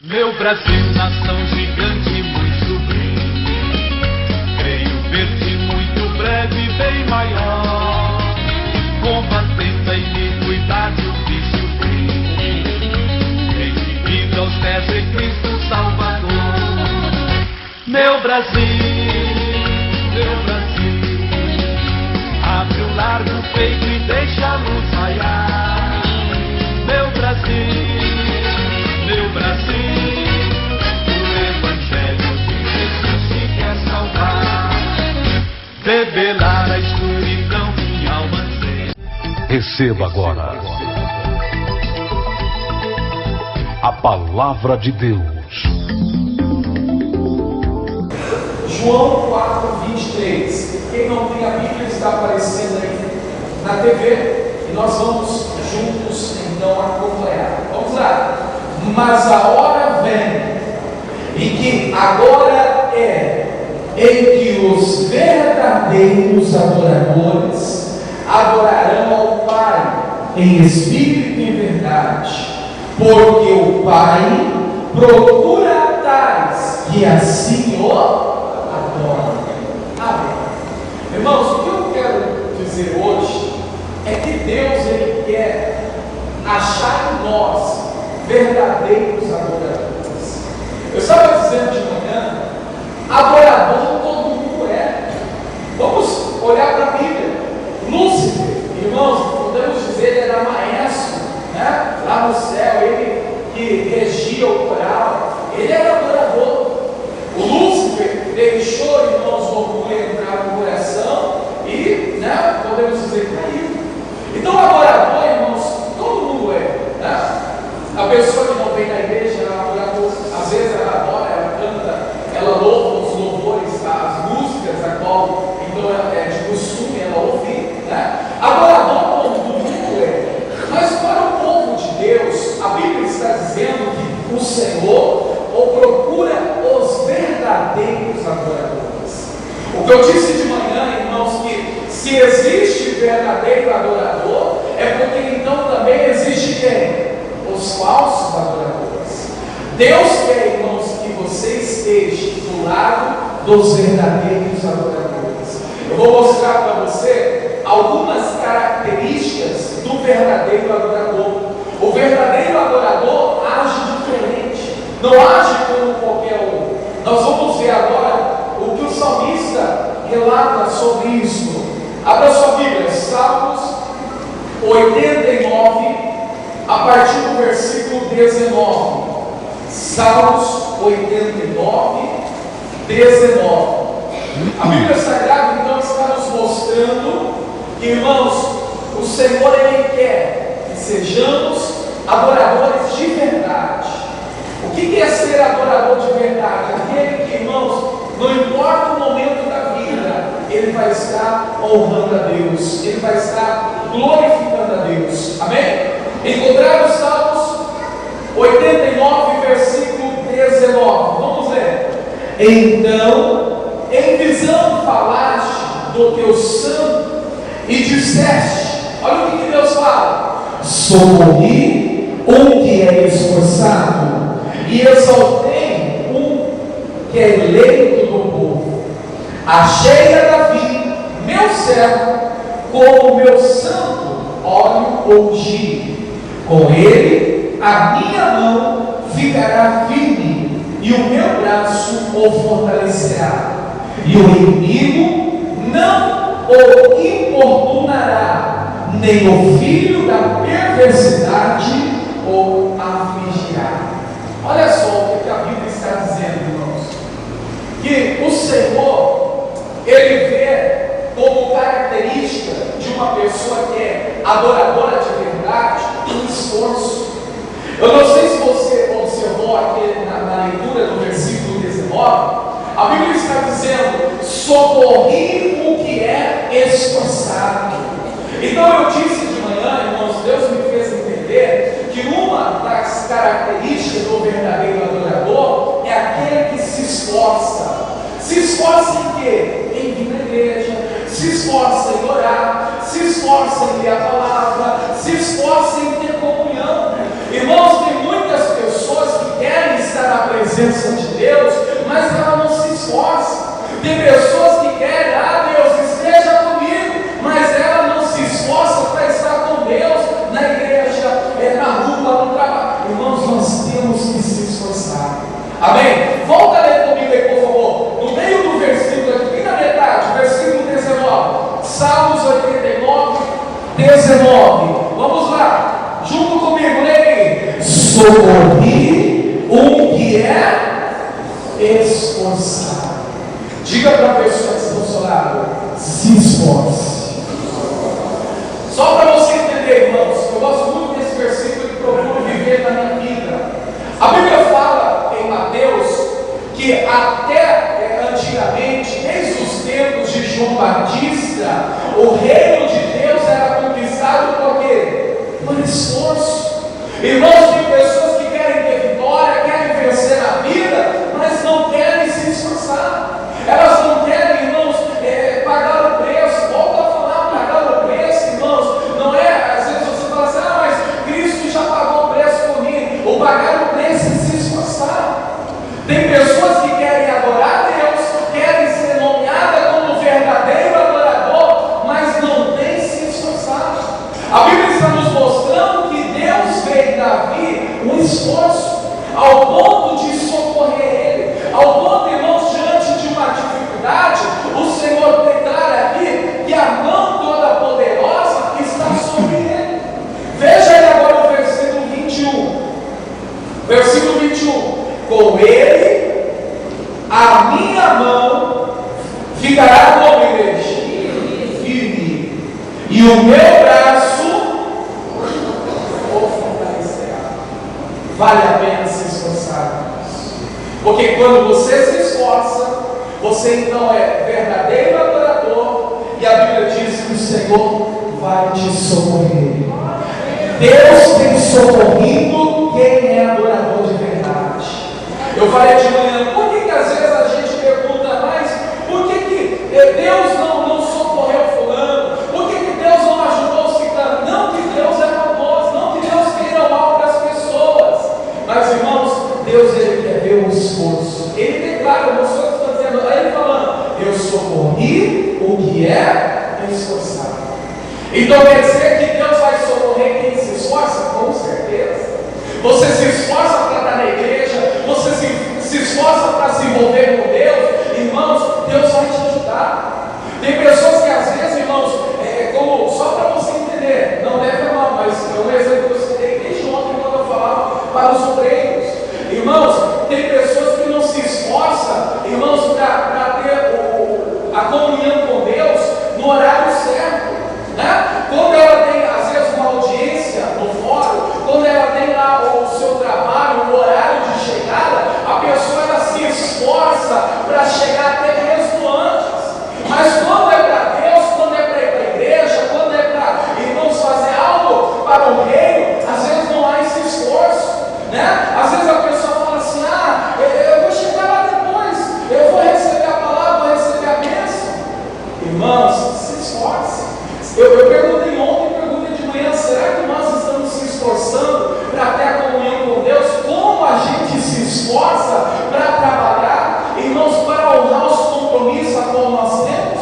Meu Brasil, nação gigante, muito bem. Creio ver-te muito breve, bem maior, combatendo a iniquidade, o vício bem, redivindo aos pés de Cristo Salvador. Meu Brasil, abre o largo peito e deixa a luz raiar. Meu Brasil, revelar a escuridão, minha alma sente. Receba agora a palavra de Deus. João 4:23. Quem não tem a Bíblia está aparecendo aí na TV e nós vamos juntos então acompanhar. Vamos lá. Mas a hora vem e que agora é em que os verdadeiros adoradores adorarão ao Pai em espírito e em verdade, porque o Pai procura tais que assim o adoram. Amém. Irmãos, o que eu quero dizer hoje é que Deus ele quer achar em nós verdadeiros adoradores. Eu estava dizendo de manhã, adorador todo mundo é. Vamos olhar para a Bíblia. Lúcifer, irmãos, podemos dizer, ele era maestro, né? Lá no céu, ele que regia o coral, ele era adorador. O Lúcifer deixou, irmãos, o orgulho entrar no coração e, né, podemos dizer, caiu. Então, adorador, irmãos, todo mundo é, né? A pessoa que não vem na igreja, ela é adorador. Às vezes ela adora, ela canta, ela louva os louvores, as músicas, a qual então é de costume ela ouvir, né? Adorador todo mundo é. Mas para o povo de Deus, a Bíblia está dizendo que o Senhor procura os verdadeiros adoradores. O que eu disse de manhã, irmãos, que se existe verdadeiro adorador, é porque então também existe quem? Os falsos adoradores. Deus quer, irmãos, que você esteja do lado dos verdadeiros adoradores. Eu vou mostrar para você algumas características do verdadeiro adorador. O verdadeiro adorador age diferente, não age como qualquer um. Nós vamos ver agora o que o salmista relata sobre isso. Abra sua Bíblia, Salmos 89, a partir do versículo 19. Salmos 89, 19. A Bíblia Sagrada então está nos mostrando que, irmãos, o Senhor ele quer que sejamos adoradores de verdade. O que é ser adorador de verdade? Aquele que, irmãos, não importa o momento da vida, ele vai estar honrando a Deus, ele vai estar glorificando a Deus. Amém? Encontraram os Salmos 89, versículo 19. Vamos ler. Então, em visão falaste do teu santo e disseste, olha o que Deus fala: socorri um que é esforçado e exaltei um que é eleito do povo. Achei a Davi, meu servo, como meu santo óleo ungido. Com ele a minha mão ficará firme e o meu braço o fortalecerá. E o inimigo não o importunará, nem o filho da perversidade o afligirá. Olha só o que a Bíblia está dizendo, irmãos. Que o Senhor, ele vê como característica de uma pessoa que é adoradora de verdade, um esforço. Eu não sei se você observou aqui na leitura do versículo 19, a Bíblia está dizendo: socorri o que é esforçado. Então eu disse de manhã, irmãos, Deus me fez entender que uma das características do verdadeiro adorador é aquele que se esforça. Se esforça em quê? Em vir na igreja, se esforça em orar, se esforça em ler a palavra, se esforça em ter comunhão. Irmãos, tem muitas pessoas que querem estar presença de Deus, mas ela não se esforça. Tem pessoas que querem, Deus esteja comigo, mas ela não se esforça para estar com Deus na igreja, na rua, no trabalho. Irmãos, nós temos que se esforçar. Amém? Volta a ler comigo aí, por favor. No meio do versículo aqui, bem na metade, versículo 19. Salmos 89, 19. Vamos lá, junto comigo, leia. Socorri um que é esforçado. Diga para a pessoa que está ao seu lado: se esforce. Só para você entender, irmãos, eu gosto muito desse versículo e procuro viver na minha vida. A Bíblia fala em Mateus que até antigamente, desde os tempos de João Batista, o reino de Deus era conquistado por quê? Por esforço. Irmãos, tem pessoas que querem ter vitória, querem vencer na vida, mas não querem se esforçar. Elas não querem, irmãos, pagar o preço. Volta a falar, pagar o preço, irmãos. Não é, às vezes você fala assim, mas Cristo já pagou o preço por mim. Ou pagar o preço é se esforçar. Tem pessoas que querem adorar a Deus, querem ser nomeadas como verdadeiro adorador, mas não tem se esforçar. A Bíblia está nos mostrando que Deus fez Davi um esforço, ao ponto de socorrer ele, ao ponto, irmãos, diante de uma dificuldade, o Senhor declara aqui que a mão toda poderosa está sobre ele. Veja aí agora o versículo 21. Versículo 21. Com ele, a minha mão ficará como firme, e o meu braço o fortalecerá. Vale a pena se esforçar, porque quando você se esforça, você então é verdadeiro adorador, e a Bíblia diz que o Senhor vai te socorrer. Deus tem socorrido quem é adorador de verdade. Eu falei de manhã, por que às vezes a gente pergunta, mas por que Deus não socorreu fulano? Por que Deus não ajudou o ciclano? Não que Deus é maldoso, não que Deus queira o mal para as pessoas, mas irmãos, Deus ele quer ver o esforço. Ele declara, eu não sou o que estou dizendo, aí ele falando, eu socorri o que é esforçado. Então quer dizer que Deus vai socorrer quem se esforça? Com certeza. Você se esforça para estar na igreja, você se esforça para se envolver com Deus, irmãos, Deus vai te ajudar. Tem pessoas que às vezes, irmãos, como, só para você entender, não leve a mal, mas é um exemplo que eu citei desde ontem quando eu falava para os obreiros. Irmãos, tem pessoas que não se esforçam, irmãos, para ter a comunhão com Deus no horário certo, né? Quando ela tem, às vezes, uma audiência no fórum, quando ela tem lá o seu trabalho, o horário de chegada, a pessoa ela se esforça para chegar até mesmo antes. Mas quando é para Deus, quando é para ir para a igreja, quando é para, irmãos, fazer algo para o reino, às vezes não há esse esforço, né? Às vezes a pessoa fala assim, eu vou chegar lá depois, eu vou receber a palavra, vou receber a bênção. Irmãos, se esforce. Eu perguntei ontem, perguntei de manhã, será que nós estamos se esforçando para ter a comunhão com Deus? Como a gente se esforça para trabalhar, irmãos, para honrar os compromissos a qual nós temos?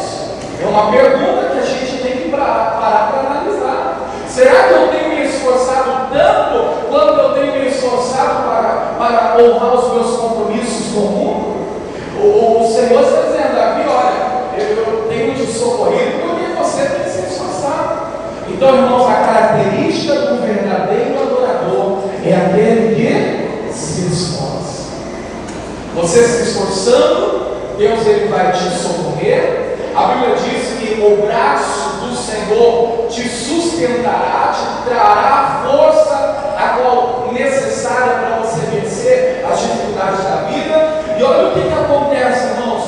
É uma pergunta que a gente tem que parar para analisar. Será que eu tenho me esforçado tanto quanto eu tenho me esforçado para honrar os meus compromissos com o mundo? O Senhor está dizendo, Davi, olha, eu tenho te socorrido porque você tem que se esforçar. Então, irmãos, a característica do verdadeiro adorador é aquele que se esforça. Você se esforçando, Deus ele vai te socorrer. A Bíblia diz que o braço do Senhor te sustentará, te trará a força a qual necessária para você vencer as dificuldades da vida. E olha o que acontece, irmãos.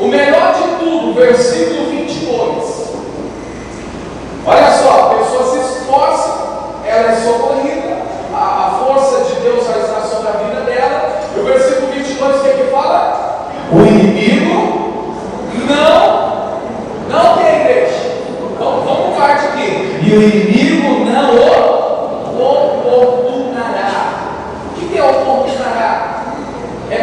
O melhor de tudo, versículo 22. Olha só, a pessoa se esforça, ela é socorrida, a força de Deus vai estar sobre a vida dela. E o versículo 22, o que fala? O inimigo não tem igreja. Vamos por parte aqui. E o inimigo não o oportunará. O que é oportunará? É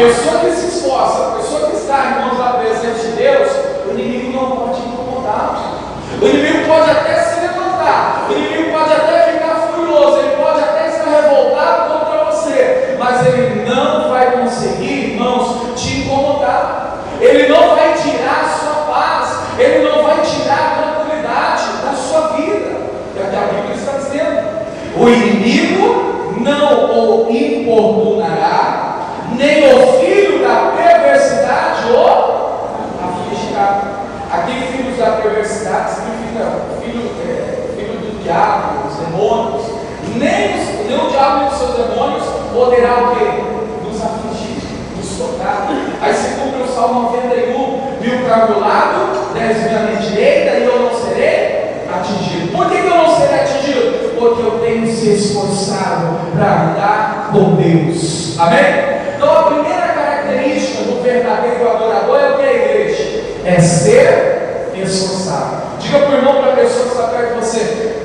pessoa que se esforça, a pessoa que está, irmãos, na presença de Deus, o inimigo não pode incomodar. O inimigo pode até se levantar, o inimigo pode até ficar furioso, ele pode até estar revoltado contra você, mas ele não vai conseguir, irmãos, te incomodar. Ele não vai tirar a sua paz, ele não vai tirar a tranquilidade da sua vida. É o que a Bíblia está dizendo. O inimigo não o importunará, nem o filho da perversidade o afligirá. Aqui, filhos da perversidade significa filho do diabo, dos demônios. Nem o diabo nem os seus demônios poderá o quê? Nos afligir, nos tocar. Aí se cumpre o Salmo 91, 1000 para o meu lado, 10.000 à minha direita, e eu não serei atingido. Por que eu não serei atingido? Porque eu tenho se esforçado para andar com Deus. Amém? Então a primeira característica do verdadeiro adorador é o que, igreja? É ser esforçado. Diga para o irmão, para a pessoa que está perto de você.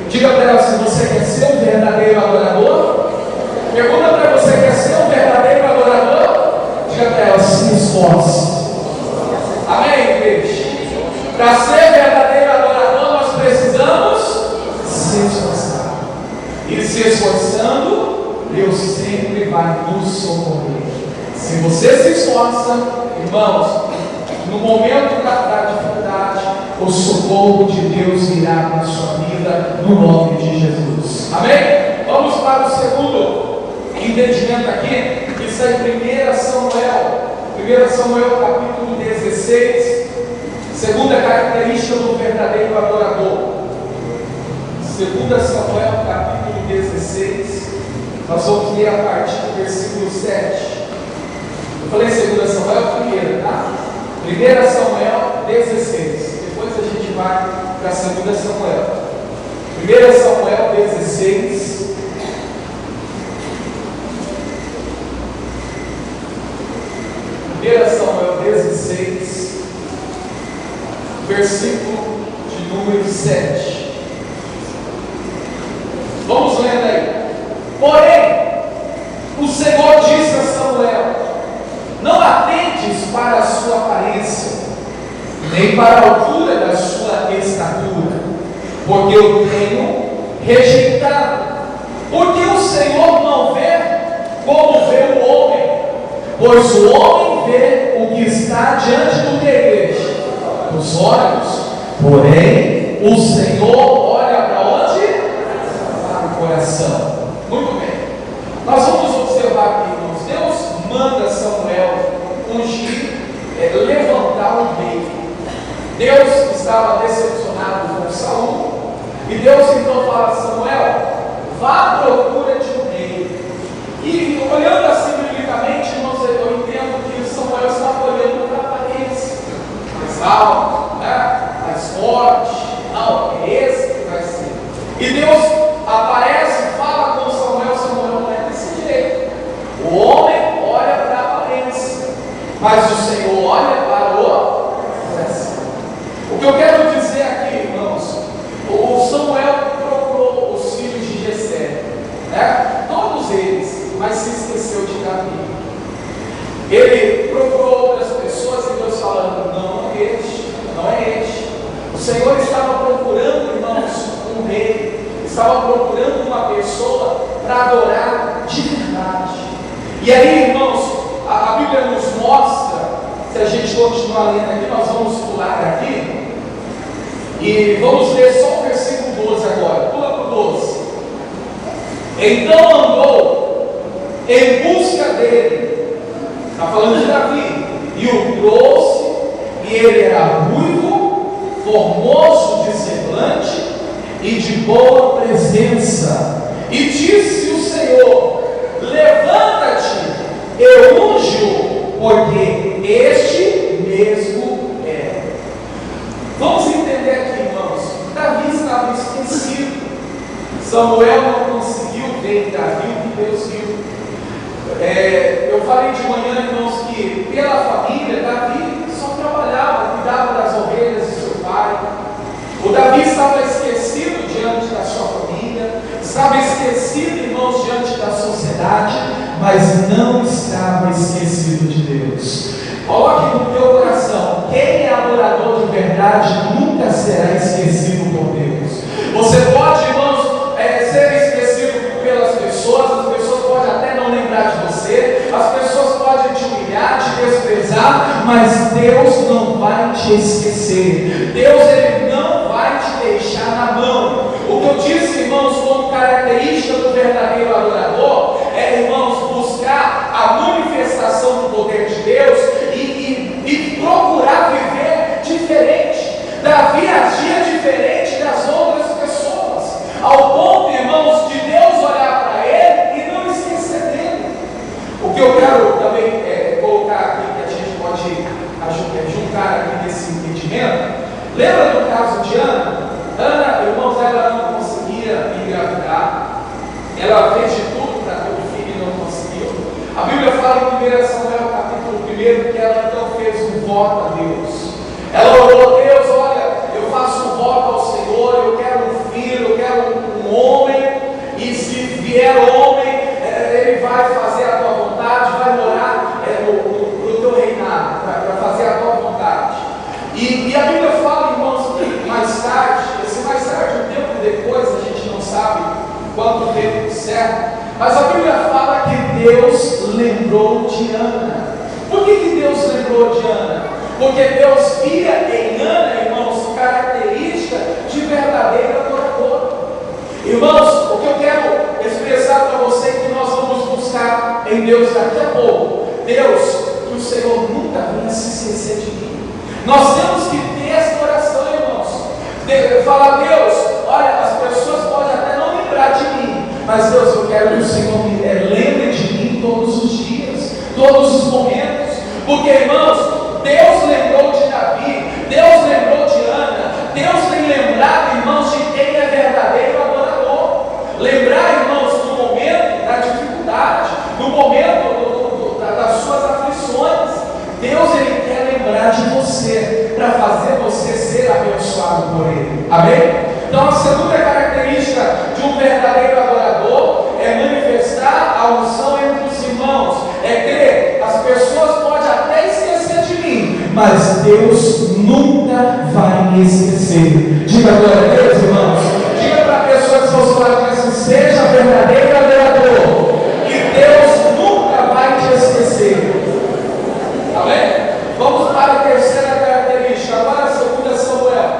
Diga para ela se você quer ser um verdadeiro adorador. Pergunta para você, quer ser um verdadeiro adorador? Diga para ela, se esforce. Amém, igreja? Para ser verdadeiro adorador, nós precisamos se esforçar. E se esforçando, Deus sempre vai nos socorrer. Se você se esforça, irmãos, no momento da dificuldade, o socorro de Deus virá para a sua vida, no nome de Jesus. Amém? Vamos para o segundo entendimento aqui, que está em 1 Samuel. 1 Samuel capítulo 16, segunda característica do verdadeiro adorador. 2 Samuel capítulo 16, nós vamos ler a partir do versículo 7. Eu falei 2 Samuel primeiro, tá? 1 Samuel 16, depois a gente vai para 2 Samuel. 1 Samuel 16, Samuel 16, versículo de número 7. Vamos lendo aí. Porém, o Senhor disse a Samuel: não atentes para a sua aparência, nem para a altura da sua estatura, porque eu tenho rejeitado. Porque o Senhor não vê como vê o homem, pois o homem vê o que está diante do que, igreja? Dos olhos. Porém, o Senhor olha para onde? Para o coração. Muito bem. Nós vamos observar aqui, irmãos. Deus manda Samuel ungir, levantar um rei. Deus estava decepcionado com Saul, e Deus então fala a Samuel: vá à procura de um rei. E olhando assim biblicamente, irmãos, eu entendo que Samuel estava olhando para a aparência, mais alto, mais forte. Não, é esse que vai ser. E Deus aparece e fala com Samuel: Samuel não é desse jeito. O homem olha para a aparência, mas o Senhor olha para o coração. O que eu quero dizer aqui, irmãos, o Samuel procurou os filhos de Jessé, todos eles, mas se esqueceu de Davi. Ele procurou outras pessoas e Deus falando: não é este, não é este. O Senhor estava procurando, irmãos, um rei, estava procurando uma pessoa para adorar de verdade. E aí, irmãos, a Bíblia nos mostra, se a gente continuar lendo aqui, nós vamos pular aqui, e vamos ler só o versículo 12 agora. Pula para o 12. Então andou em busca dele, está falando de Davi, e o trouxe, e ele era ruivo, formoso de semblante e de boa presença. E disse o Senhor: levanta-te, eu unjo, porque este mesmo é. Vamos entender aqui, irmãos. Davi estava esquecido. Samuel não conseguiu ver Davi o que Deus viu. Eu falei de manhã, irmãos, que pela família, Davi só trabalhava, cuidava das ovelhas de seu pai. O Davi estava esquecido diante da sua família, estava esquecido, irmãos, diante da sociedade. mas não estava esquecido de Deus. Coloque no teu coração: quem é adorador de verdade nunca será esquecido por Deus. Você pode, irmãos, ser esquecido pelas pessoas, as pessoas podem até não lembrar de você, as pessoas podem te humilhar, te desprezar, mas Deus não vai te esquecer. Deus, Ele não vai te deixar na mão. O que eu disse, irmãos, como característica do verdadeiro adorador é, irmãos, buscar a manifestação do poder de Deus e procurar viver diferente. Davi agia diferente das outras pessoas, ao ponto, irmãos, de Deus olhar para ele e não esquecer dele. O que eu quero também colocar aqui, que a gente pode juntar aqui nesse entendimento, lembra do caso de Ana? Ana, irmãos, ela não conseguia engravidar, ela fez de tudo para ter um filho e não conseguiu. A Bíblia fala em 1 Samuel capítulo 1 que ela então fez um voto a Deus. Ela orou: Deus, olha, eu faço um voto ao Senhor, eu quero um filho, eu quero um homem, e se vier homem, ele vai fazer a tua vontade, vai morar no teu reinado, para fazer a tua vontade. E a Bíblia fala, irmãos, que mais tarde, um tempo depois, a gente não sabe quanto tempo certo, mas a Bíblia fala que Deus lembrou de Ana. Por que Deus lembrou de Ana? Porque Deus via em Ana, irmãos, característica de verdadeiro adorador. Irmãos, o que eu quero expressar para você é que nós vamos buscar em Deus daqui a pouco. Deus, que o Senhor nunca venha se esquecer de mim. Nós temos que ter essa oração, irmãos. Falar: Deus, olha, as pessoas podem até não lembrar de mim, mas Deus, eu quero que o Senhor me lembre de mim todos os dias, todos os momentos. Porque, irmãos, Deus lembrou de Davi, Deus lembrou de Ana, Deus tem lembrado, irmãos, de quem é verdadeiro adorador. Lembrar, irmãos, no momento da dificuldade, no momento das suas aflições, Deus, Ele quer lembrar de você, para fazer você ser abençoado por Ele. Amém? Então, a segunda característica de um verdadeiro adorador é manifestar a unção entre os irmãos, é crer. As pessoas podem até esquecer de mim, mas Deus nunca vai me esquecer. Diga glória a Deus, irmãos. Diga para a pessoa que está ao seu lado assim: seja verdadeiro adorador, e Deus nunca vai te esquecer. Amém? Vamos para a terceira característica. Agora, 2 Samuel.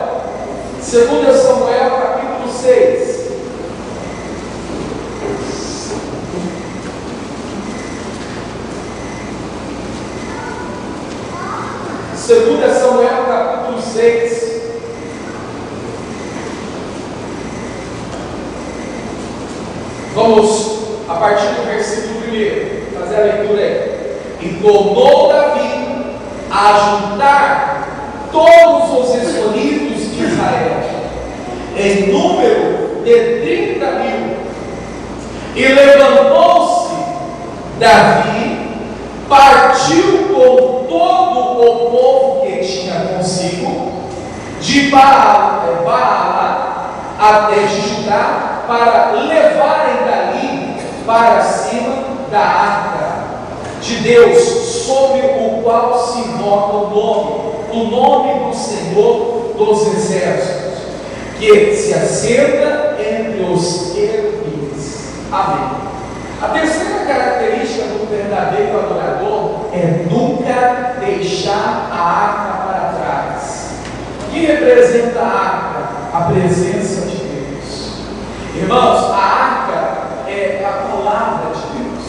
2 Samuel, capítulo 6. Segunda Samuel, capítulo 6. Vamos, a partir do versículo 1, fazer a leitura aí. E tornou Davi a juntar todos os escolhidos de Israel, em número de 30.000. E levantou-se Davi, partiu com todo o povo que tinha consigo, de Baala até Judá, para levarem dali para cima da arca de Deus, sobre o qual se invoca o nome do Senhor dos Exércitos, que se assenta entre os querubins. Amém. A terceira característica do verdadeiro adorador é nunca deixar a arca para trás. O que representa a arca? A presença de Deus. Irmãos, a arca é a palavra de Deus.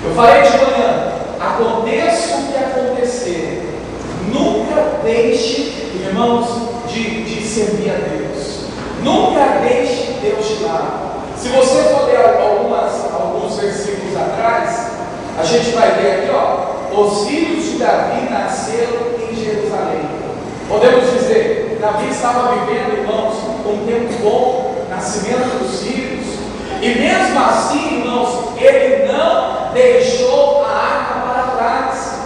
Eu falei de manhã: aconteça o que acontecer, nunca deixe, irmãos, de servir a Deus. Nunca deixe Deus de lado. Se você for ler alguns versículos atrás, a gente vai ver aqui, os filhos de Davi nasceram em Jerusalém. Podemos dizer, Davi estava vivendo, irmãos, um tempo bom, nascimento dos filhos, e mesmo assim, irmãos, ele não deixou a arca para trás.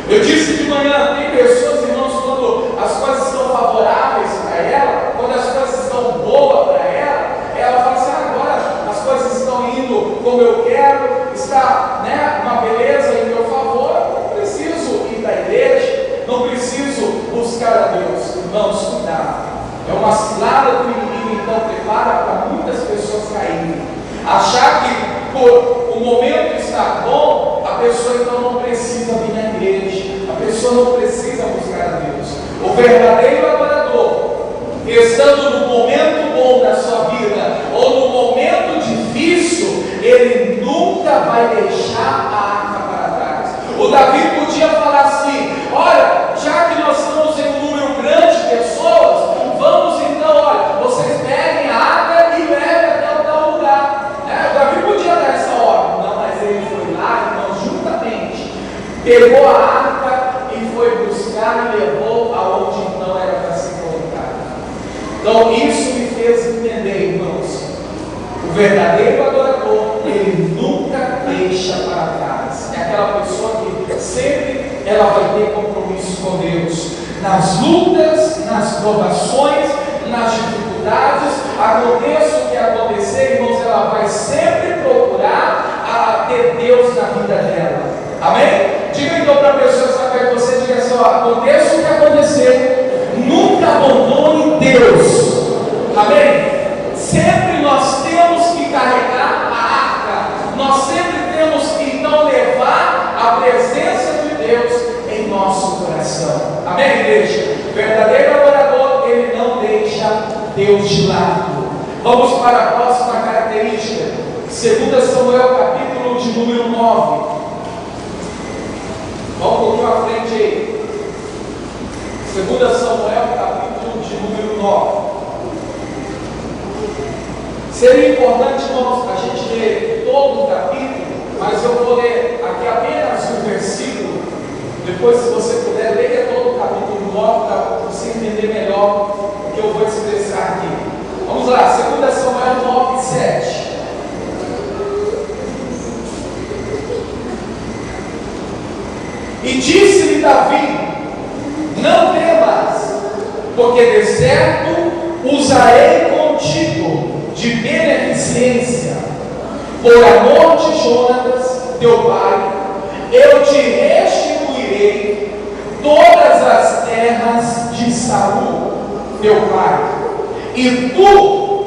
Eu disse de manhã, tem pessoas, irmãos, quando as coisas estão favoráveis para ela, quando as coisas estão boas para ela, ela fala assim: agora as coisas estão indo como eu quero, está, uma beleza em meu favor, não preciso ir da igreja, não preciso buscar a Deus. Irmãos, cuidado. É uma cilada do inimigo, então prepara para muitas pessoas caírem. Achar que por o momento estar bom, a pessoa então não precisa vir na igreja, a pessoa não precisa buscar a Deus. O verdadeiro adorador, estando no momento bom da sua vida, ou no momento difícil, ele nunca vai deixar a arca para trás. O Davi podia falar assim: olha, já que nós estamos em um número grande de pessoas, vamos então, olha, vocês peguem a arca e levem até o tal lugar. O Davi podia dar essa ordem, não, mas ele foi lá, então, juntamente, pegou a arca e foi buscar e levou aonde então era para ser colocada. Então, isso me fez entender, irmãos, o verdadeiro adorador, ele nunca deixa para trás. É aquela pessoa que sempre ela vai ter compromisso com Deus. Nas lutas, nas provações, nas dificuldades, aconteça o que acontecer, irmãos, ela vai sempre procurar ter Deus na vida dela. Amém? Diga então para a pessoa que está perto de você, diga assim: ó, aconteça o que acontecer, nunca abandone Deus. Amém? Sempre nós temos que carregar a arca, nós sempre temos que então levar a presença de Deus em nosso coração. Amém, igreja? O verdadeiro adorador, ele não deixa Deus de lado. Vamos para a próxima característica, 2 Samuel, capítulo de número 9. Vamos um pouquinho à frente aí. 2 Samuel, capítulo de número 9. Seria importante, irmãos, a gente ler todo o capítulo, mas eu vou ler aqui apenas um versículo. Depois, se você puder, leia todo o capítulo 9 para você entender melhor o que eu vou expressar aqui. Vamos lá, 2 Samuel 9, 7. E disse-lhe Davi: não temas, porque de certo usarei contigo de beneficência, por amor de Jonatas, teu pai, eu te restituirei todas as terras de Saul, teu pai, e tu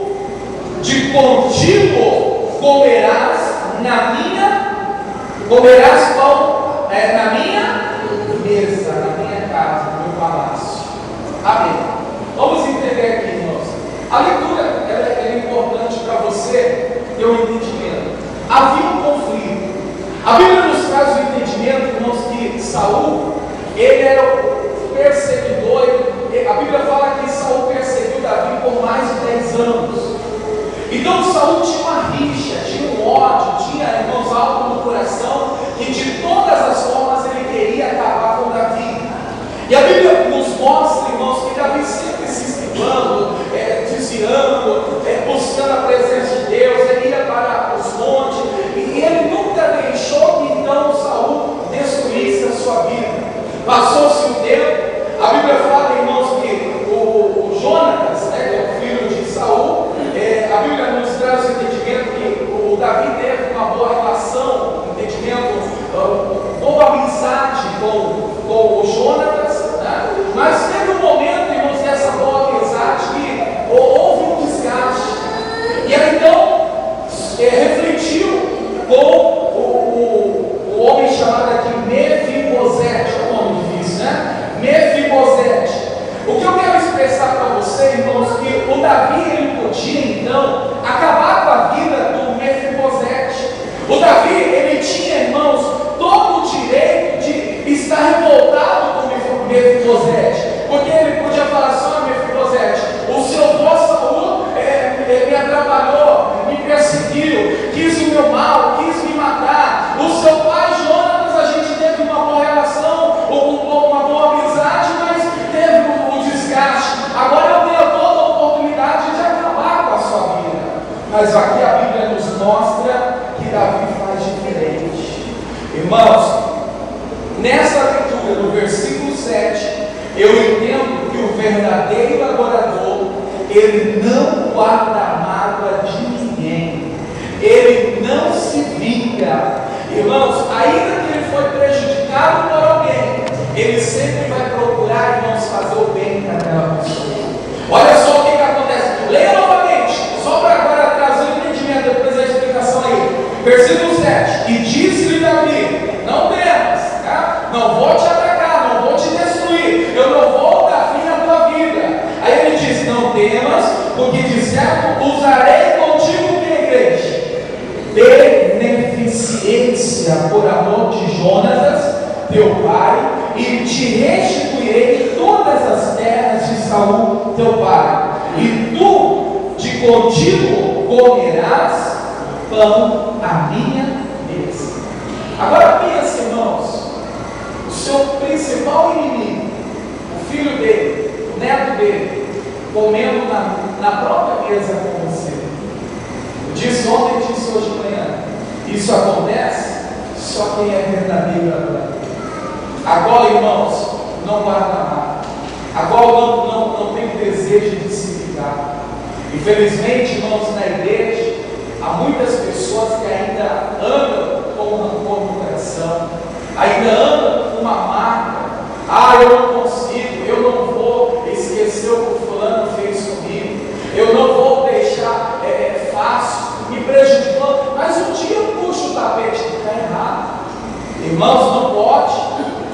de contigo comerás pão na minha mesa, na minha casa, no meu palácio. Amém. Vamos entender aqui, irmãos. A leitura é importante para você ter um entendimento. Havia um conflito. A Bíblia nos traz o entendimento, irmãos, que Saul, ele era o perseguidor. A Bíblia fala que Saul perseguiu Davi por mais de 10 anos. Então Saul tinha uma rixa, tinha um ódio, tinha, irmãos, algo no coração, que de todas as formas ele queria acabar com Davi. E a Bíblia nos mostra, irmãos, que Davi sempre se esquivando, desviando, buscando a presença de Deus, ele ia para os montes, e ele nunca deixou que então Saul destruísse a sua vida. Passou-se o tempo, a Bíblia fala, irmãos, que o Jonatas, que é o filho de Saul, a Bíblia nos traz o entendimento que o Davi teve uma boa relação, entendimento, boa amizade com o Jonatas, né? Mas teve um momento, irmãos, dessa boa amizade que houve um desgaste, e ele então refletiu com o homem chamado aqui Mefibosete, é um nome difícil, né? Mefibosete. O que eu quero expressar para você, irmãos, que o Davi, ele podia então acabar com a vida do Mefibosete. O Davi, ele tinha, irmãos, todo o direito de estar revoltado com Mefibosete, porque ele podia falar assim: Mefibosete, o seu avô Saul me atrapalhou, me perseguiu, quis o meu mal, quis me matar. O seu pai Jonatas, a gente teve uma boa relação, uma boa amizade, mas teve um desgaste. Agora eu tenho toda a oportunidade de acabar com a sua vida. Mas aqui a Bíblia nos mostra que Davi faz diferente. Irmãos, nessa leitura do versículo 7, eu entendo que o verdadeiro adorador, ele não guarda mágoa de ninguém, ele não se vinga. família. Irmãos, ainda que ele foi prejudicado por alguém, ele sempre vai procurar, irmãos, fazer o bem para aquela pessoa. Olha só o que acontece. Leia novamente, só para agora trazer o entendimento, depois da explicação aí. Versículo 7. E disse-lhe Davi: não temas, tá? Não vou te atacar, não vou te destruir, eu não vou dar fim à tua vida. Aí ele diz: não temas, porque de certo usarei contigo, que igreja? Beneficência por amor de Jonatas, teu pai, e te restituirei todas as terras de Saul, teu pai, e tu de contigo comerás pão à minha mesa. Agora pensa, irmãos, o seu principal inimigo, o filho dele, o neto dele, comendo na própria mesa com você. Eu disse ontem e disse hoje de manhã, isso acontece só quem é verdadeiro adorador. Agora, irmãos, não guarda nada. Agora não tem desejo de se ligar. Infelizmente, irmãos, na igreja, há muitas pessoas que ainda andam com rancor no coração, ainda andam com uma marca. Eu não consigo, eu não vou esquecer o que o fulano fez comigo, eu não vou deixar fácil, me prejudicando, mas um dia eu puxo o tapete, está errado. Irmãos, não pode.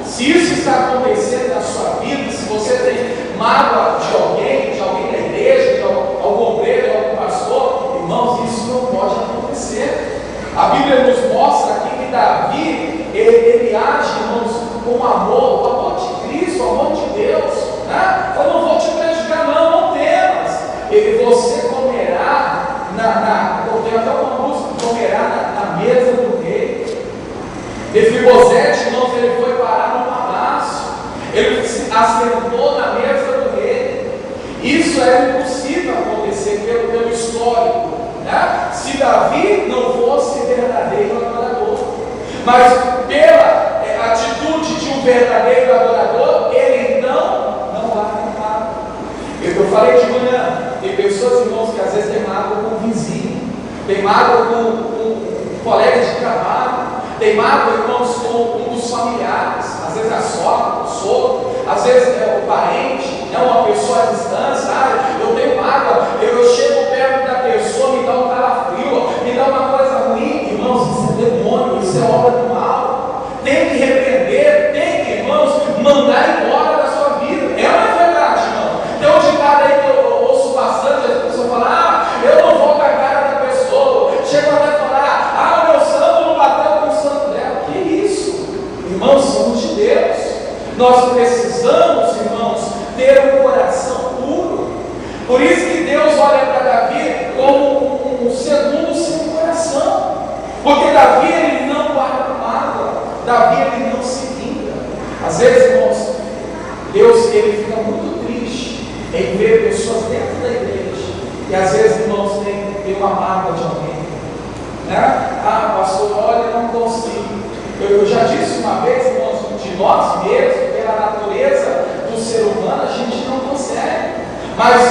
Se isso está acontecendo na sua vida, se você tem mágoa de alguém da igreja, de algum obreiro, de algum pastor, irmãos, isso não pode acontecer. A Bíblia nos mostra aqui que Davi, ele age, irmãos, com amor, o amor de Cristo, o amor de Deus, né? Eu não vou te prejudicar, não temas. Você comerá tem até uma música, comerá na mesa do rei. Mefibosete, irmãos, ele foi parar no palácio, ele se assentou na mesa do rei. Isso era impossível acontecer pelo histórico, né? Se Davi não fosse verdadeiro adorador, mas pela atitude de um verdadeiro adorador, ele não guarda nada. Eu falei de manhã, tem pessoas, irmãos, que às vezes tem mágoa com o vizinho, tem mágoa com um colega de trabalho, tem mágoa, irmãos, com um dos familiares, às vezes a sogra, o sogro, às vezes é o parente, uma pessoa à distância. Eu tenho mágoa, eu chego perto da pessoa, me dá um calafrio, me dá uma coisa ruim. Irmãos, isso é demônio, isso é obra do mal. Tem que repreender, tem que, irmãos, mandar embora da sua vida. É uma verdade, irmão. Tem um ditado aí que eu ouço bastante, as pessoas falam: eu não vou com a cara da pessoa. Chego até a falar: o meu santo não bateu com o santo dela. Que isso? Irmãos, somos de Deus. Nós precisamos, irmãos, ter um coração puro. Por isso que Deus olha para Davi como um segundo seu coração. Porque Davi, ele não guarda mágoa. Davi, ele não se vinga. Às vezes, irmãos, Deus, ele fica muito triste em ver pessoas dentro da igreja. E às vezes, irmãos, tem uma mágoa de alguém, né? Pastor, olha, eu não consigo. Eu já disse uma vez, irmãos, de nós mesmos, pela natureza do ser humano, a gente não consegue. Mas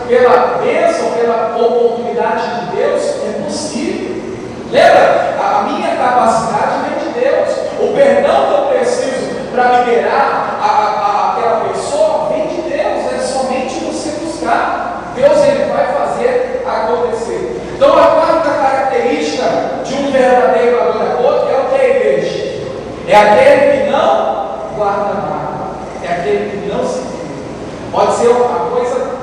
pela bênção, pela oportunidade de Deus, é possível. Lembra? A minha capacidade vem de Deus. O perdão que eu preciso para liberar aquela pessoa vem de Deus. É somente você buscar. Deus, ele vai fazer acontecer. Então, a quarta característica de um verdadeiro adorador é o que, igreja? É aquele que não guarda nada. É aquele que não se vinga. Pode ser uma coisa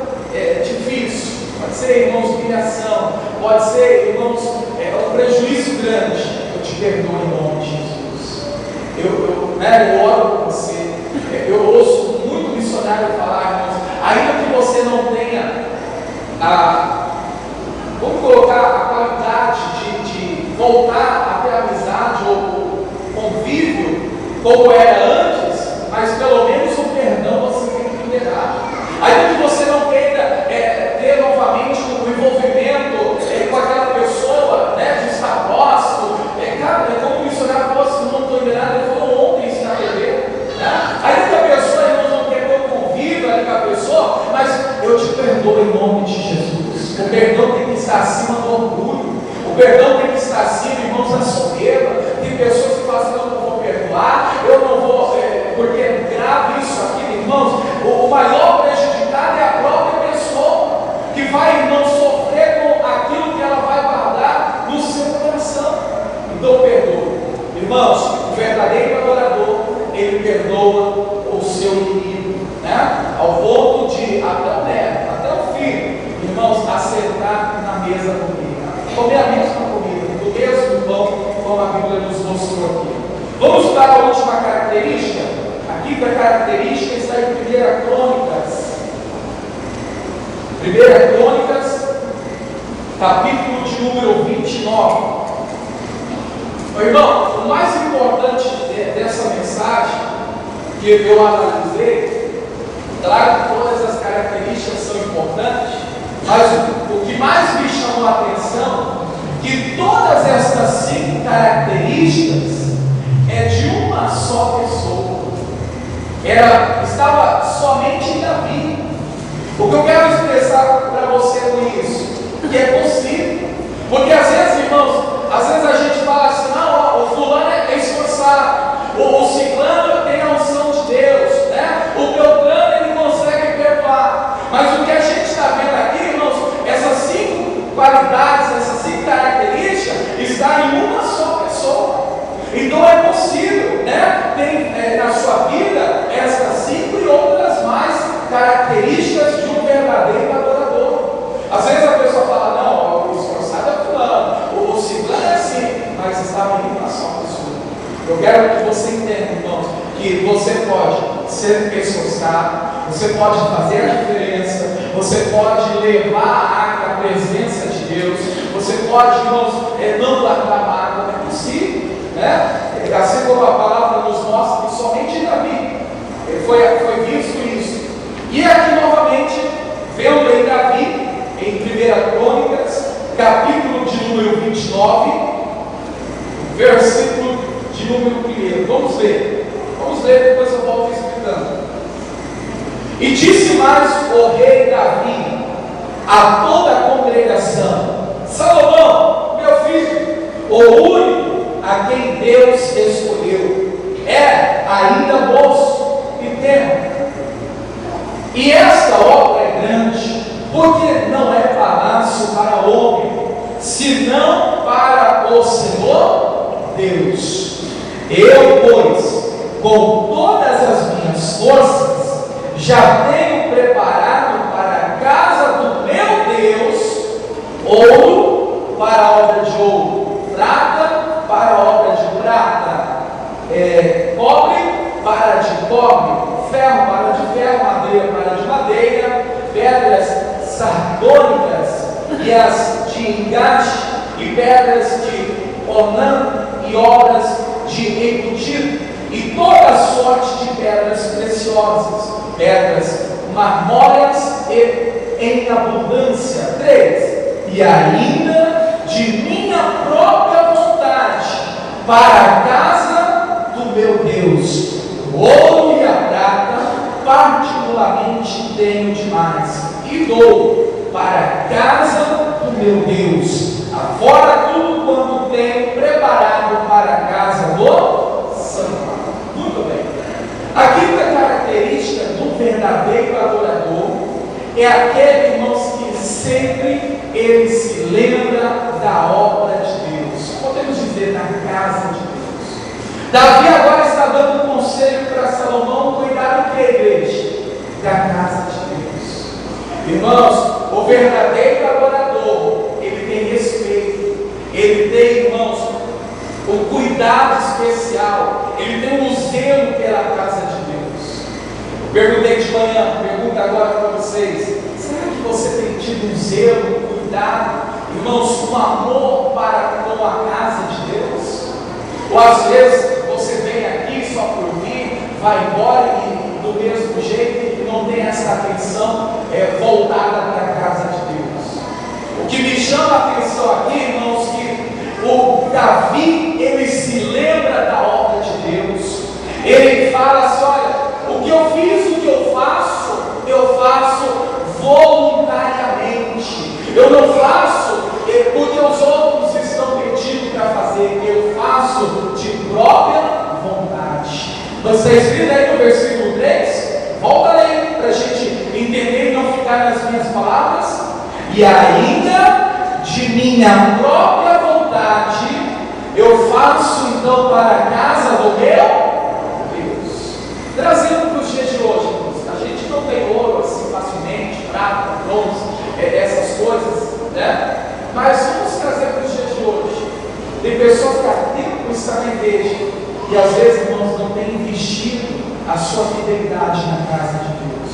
difícil, pode ser, irmãos, humilhação, pode ser, irmãos, um prejuízo grande. Eu te perdoo em nome de Jesus. Eu oro por você. Eu ouço muito missionário falar, irmãos, ainda que você não tenha vamos colocar a qualidade de voltar a ter amizade ou convívio como era antes, mas pelo menos o perdão você tem que liberar. Ainda que você não queira ter novamente um envolvimento com aquela pessoa, né, de estar próximo, como o missionário falou, se não estou enganado, ele falou ontem isso na TV, né? Ainda que a pessoa, irmãos, não quer ter um convívio ali com a pessoa, mas eu te perdoo em nome de Jesus. O perdão tem que estar acima do orgulho, o perdão tem que estar acima, irmãos, da soberba. Irmãos, o verdadeiro adorador, ele perdoa o seu inimigo, né? Ao ponto de, até o neto, até o filho, irmãos, acertar na mesa comigo, comer a mesma comida, do mesmo pão, como a Bíblia nos mostrou aqui. Vamos para a última característica. A quinta característica está em 1 Crônicas. 1 Crônicas, capítulo de número 29. Meu irmão, o mais importante dessa mensagem que eu analisei, claro que todas as características são importantes, mas o que mais me chamou a atenção é que todas estas 5 características é de uma só pessoa. Estava somente em Davi. O que eu quero expressar para você com isso? Que é possível. Porque às vezes, irmãos, às vezes a gente fala assim, não, o fulano é esforçado, o ciclano tem a unção de Deus, né? O beltrano ele consegue perdoar. Mas o que a gente está vendo aqui, irmãos, essas 5 qualidades, essas 5 características, está em uma só pessoa. Então é possível, né? Tem na sua vida essas 5 e outras mais características de um verdadeiro adorador. Às vezes a pessoa fala, não, o esforçado é fulano, o ciclano é assim, mas estava em uma só pessoa. Eu quero que você entenda, irmãos, que você pode ser esforçado, você pode fazer a diferença, você pode levar a presença de Deus, você pode, irmãos, não largar mágoa, é possível, né? Assim como a palavra nos mostra que somente em Davi foi visto isso. E aqui novamente, vendo em Davi, em 1 Crônicas, capítulo de número 29, versículo de número 1. Vamos ler, depois eu volto explicando. E disse mais o rei Davi a toda a congregação: Salomão, meu filho, o único a quem Deus escolheu, é ainda moço e tenro. E esta obra é grande, porque não é palácio para homem, senão para o Senhor Deus. Eu, pois, com todas as minhas forças, já tenho preparado para a casa do meu Deus ouro para a obra de ouro, prata para a obra de prata, cobre para de cobre, ferro para de ferro, madeira para de madeira, pedras sardônicas e as de engaste, e pedras de onã e obras de embutido, e toda sorte de pedras preciosas, pedras marmóreas e em abundância. 3. E ainda de minha própria vontade para a casa do meu Deus, o ouro e a prata particularmente tenho demais, e dou para a casa do meu Deus, afora tudo quanto tenho preparado para a casa do santuário. Muito bem. A quinta característica do verdadeiro adorador é aquele, irmãos, que sempre ele se lembra da obra de Deus. Podemos dizer, da casa de Deus. Davi agora está dando um conselho para Salomão cuidar do que, igreja? Da casa de Deus. Irmãos, o verdadeiro adorador, ele tem respeito, ele tem, irmãos, o cuidado especial, ele tem um zelo pela casa de Deus. Eu perguntei de manhã, pergunto agora para vocês: será que você tem tido um zelo, um cuidado, irmãos, um amor para com a casa de Deus? Ou às vezes você vem aqui só por vir, vai embora e do mesmo jeito e não tem essa atenção voltada para a casa de Deus? O que me chama a atenção aqui, irmãos, que o Davi, ele se lembra da obra de Deus. Ele fala assim: olha, o que eu fiz, o que eu faço voluntariamente. Eu não faço porque os outros estão pedindo para fazer, eu faço de própria vontade. Você está escrito aí no versículo 3? Volta aí para a gente entender e não ficar nas minhas palavras. E ainda de minha própria vontade eu faço então para a casa do meu Deus. Trazendo para os dias de hoje, a gente não tem ouro assim facilmente, prata, bronze, essas coisas, né? Mas vamos trazer para os dias de hoje. Tem pessoas que há tempo estão na igreja e às vezes, irmãos, não têm investido a sua fidelidade na casa de Deus.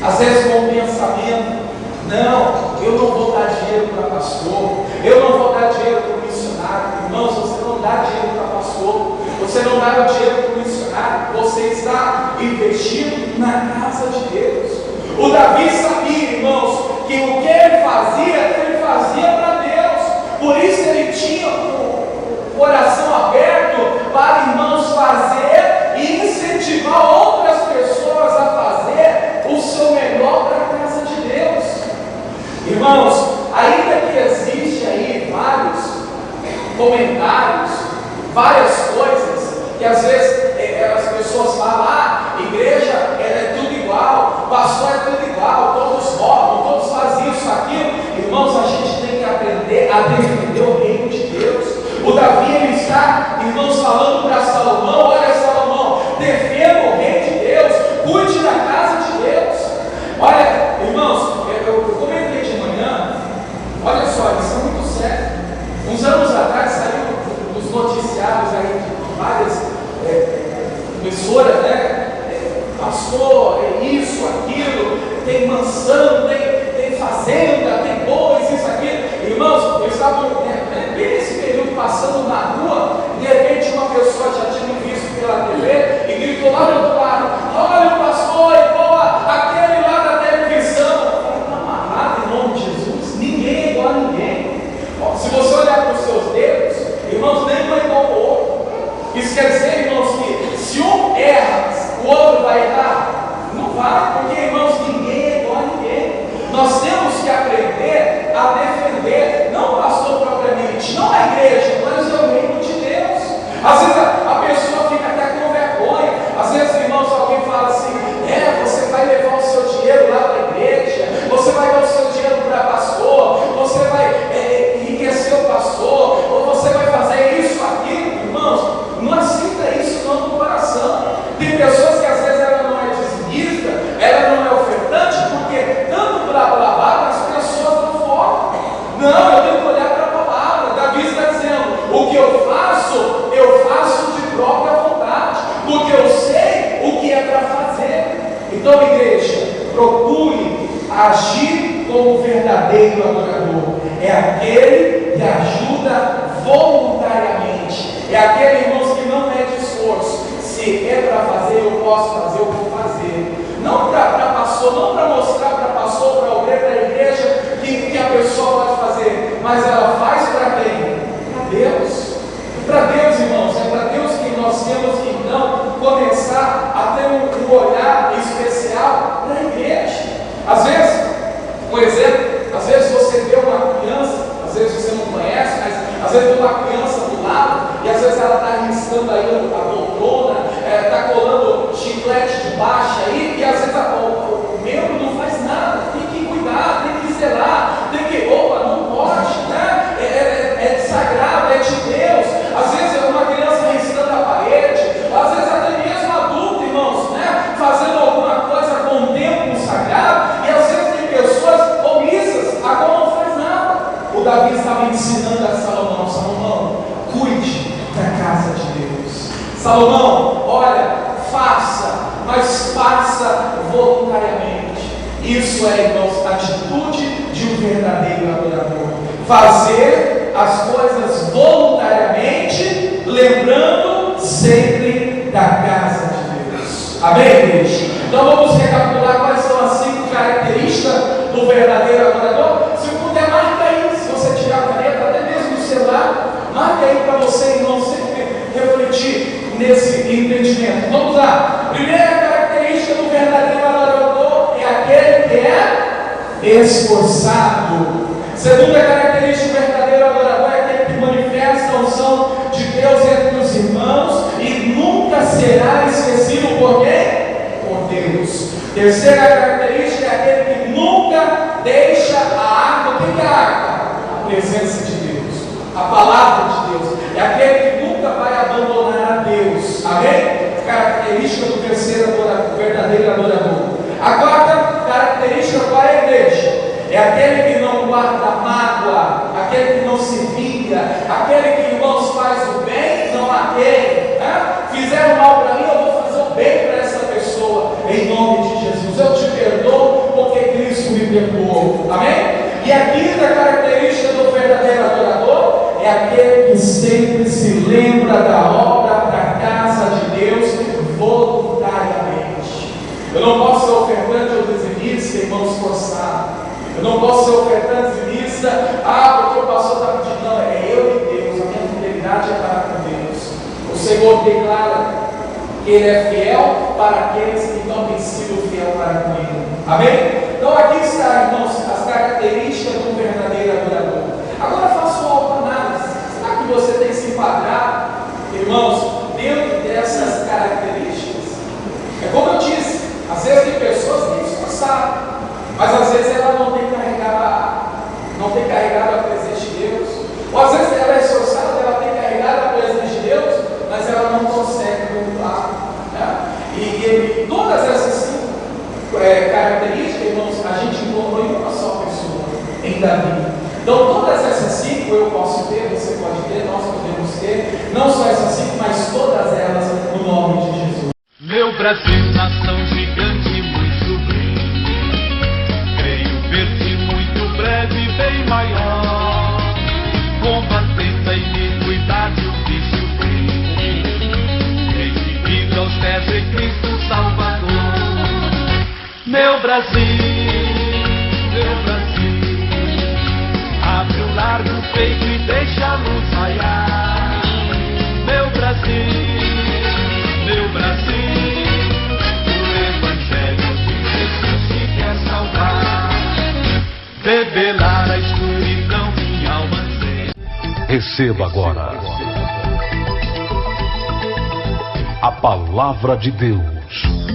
Às vezes com o pensamento: não, eu não vou dar dinheiro para pastor, eu não vou dar dinheiro para o missionário. Irmãos, você não dá dinheiro para pastor, você não dá o dinheiro para o missionário, você está investindo na casa de Deus. O Davi sabia, irmãos, que o que ele fazia para Deus. Por isso ele tinha o coração aberto para, irmãos, fazer e incentivar outras pessoas a fazer o seu melhor para a casa de Deus. Irmãos, ainda que existe aí vários comentários, várias coisas, que às vezes as pessoas falam: igreja é tudo igual, pastor é tudo igual, todos roubam, todos fazem isso, aquilo. Irmãos, a gente tem que aprender a defender o reino de Deus. O Davi, ele está, irmãos, falando para Salomão: olha, Salomão, defenda o reino de Deus, cuide da casa de Deus. Olha, irmãos, eu comentei de manhã, olha só, isso é muito sério. Uns anos atrás saiu nos noticiários aí de várias emissoras, né? Pastor, é isso, aquilo, tem mansão, tem fazenda, tem bois, isso, aquilo. Irmãos, eu estava bem nesse período passando na rua, de repente uma pessoa já tinha me visto pela TV e gritou lá do outro lado: olha o pastor, igual aquele lá da televisão. Eu falei: não, amarrado em nome de Jesus, ninguém é igual a ninguém. Ó, se você olhar para os seus dedos, irmãos, nenhum é igual ao outro. Isso quer dizer, irmãos, que se um erra, o outro vai errar? Não vai, porque, irmãos, ninguém é igual a ninguém. Nós temos que aprender a defender, não o pastor propriamente, não a igreja, mas o reino de Deus. Às vezes a pessoa fica até com vergonha. Às vezes, irmãos, alguém fala assim: você vai levar o seu dinheiro lá para a igreja, você vai dar o seu dinheiro para pastor, você vai enriquecer o pastor, ou você vai fazer isso, aquilo. Irmãos, não aceita isso não no coração. Tem pessoas que às vezes ela não é dizimista, ela não é ofertante, porque tanto blá blá blá, as pessoas não focam. Não, eu tenho que olhar para a palavra. Davi está dizendo: o que eu faço de própria vontade, porque eu sei o que é para fazer. Então, igreja, procure agir como verdadeiro adorador. É aquele que ajuda voluntariamente, é aquele, irmãos, que não mede esforço. Se é para fazer, eu posso fazer, eu vou fazer. Não para pastor, não para mostrar para pastor, para alguém da igreja que a pessoa pode fazer, mas ela faz para quem? Para Deus. Para Deus, irmãos, é para Deus que nós temos que então começar a ter um olhar especial para a igreja. Às vezes, um exemplo, às vezes você vê uma criança, às vezes você não conhece, mas às vezes vê uma criança do lado e às vezes ela está riscando aí a poltrona, está colando chiclete de baixo aí, e às vezes o membro não faz nada. Tem que cuidar, tem que zelar, tem que, não pode, né? É sagrado, é de Deus. Às vezes é uma criança riscando a parede, às vezes até mesmo adulto, irmãos, né? Fazendo alguma coisa com o tempo sagrado, e às vezes tem pessoas omissas, agora não faz nada. O Davi estava ensinando a Salomão: Salomão, cuide da casa de Deus. Salomão, olha, faça, mas faça voluntariamente. Isso é, irmãos, atitude de um verdadeiro adorador. Fazer as coisas voluntariamente, lembrando sempre da casa de Deus. Amém, igreja? Então vamos recapitular quais são as 5 características do verdadeiro adorador. Se puder, marca aí, se você tirar a caneta, até mesmo no celular, marca aí para você, irmão, sempre refletir nesse entendimento. Vamos lá. Primeira característica do verdadeiro adorador é aquele que é esforçado. Segunda característica do verdadeiro adorador é aquele que manifesta a unção de Deus entre os irmãos e nunca será esquecido por quem? Por Deus. Terceira característica é aquele que nunca deixa a arca. O que é a arca? A presença de Deus, a palavra de Deus. É aquele que característica do verdadeiro adorador. A quarta característica para a igreja é aquele que não guarda mágoa, aquele que não se vinga, aquele que, irmãos, faz o bem, não aquele. Fizeram mal para mim, eu vou fazer o bem para essa pessoa, em nome de Jesus. Eu te perdoo porque Cristo me perdoou. Amém? E a quinta característica do verdadeiro adorador é aquele que sempre se lembra da obra da casa de Deus voluntariamente. Eu não posso ser ofertante ou dizimista, irmãos, forçado. Eu não posso ser ofertante e dizimista, porque o pastor está pedindo. Não, é eu e Deus, a minha fidelidade é para com Deus. O Senhor declara que Ele é fiel para aqueles que não têm sido fiel para com Ele. Amém? Então aqui está, irmãos, as características do verdadeiro adorador. Agora faça uma autoanálise. Será que você tem se enquadrado, irmãos, dentro dessas características? É como eu disse, às vezes tem pessoas que têm esforçado, mas às vezes ela não tem carregado a presença de Deus. Ou às vezes ela é esforçada, ela tem carregado a presença de Deus, mas ela não consegue voltar. E todas essas cinco características, irmãos, a gente encontrou em uma só pessoa, em Davi. Então todas essas cinco eu posso ter, você pode ter, nós podemos ter, não só essas cinco, mas todas elas no nome de Jesus. Meu Brasil, nação gigante, muito bem. Creio ver-te muito breve, bem maior, combatendo a iniquidade, o vício bem. Recebido aos pés de Cristo Salvador. Meu Brasil, abre o largo peito e deixa a luz raiar. Meu Brasil, o Evangelho de Jesus te quer salvar. Revelar a escuridão, minha alma anseia. Receba agora a palavra de Deus.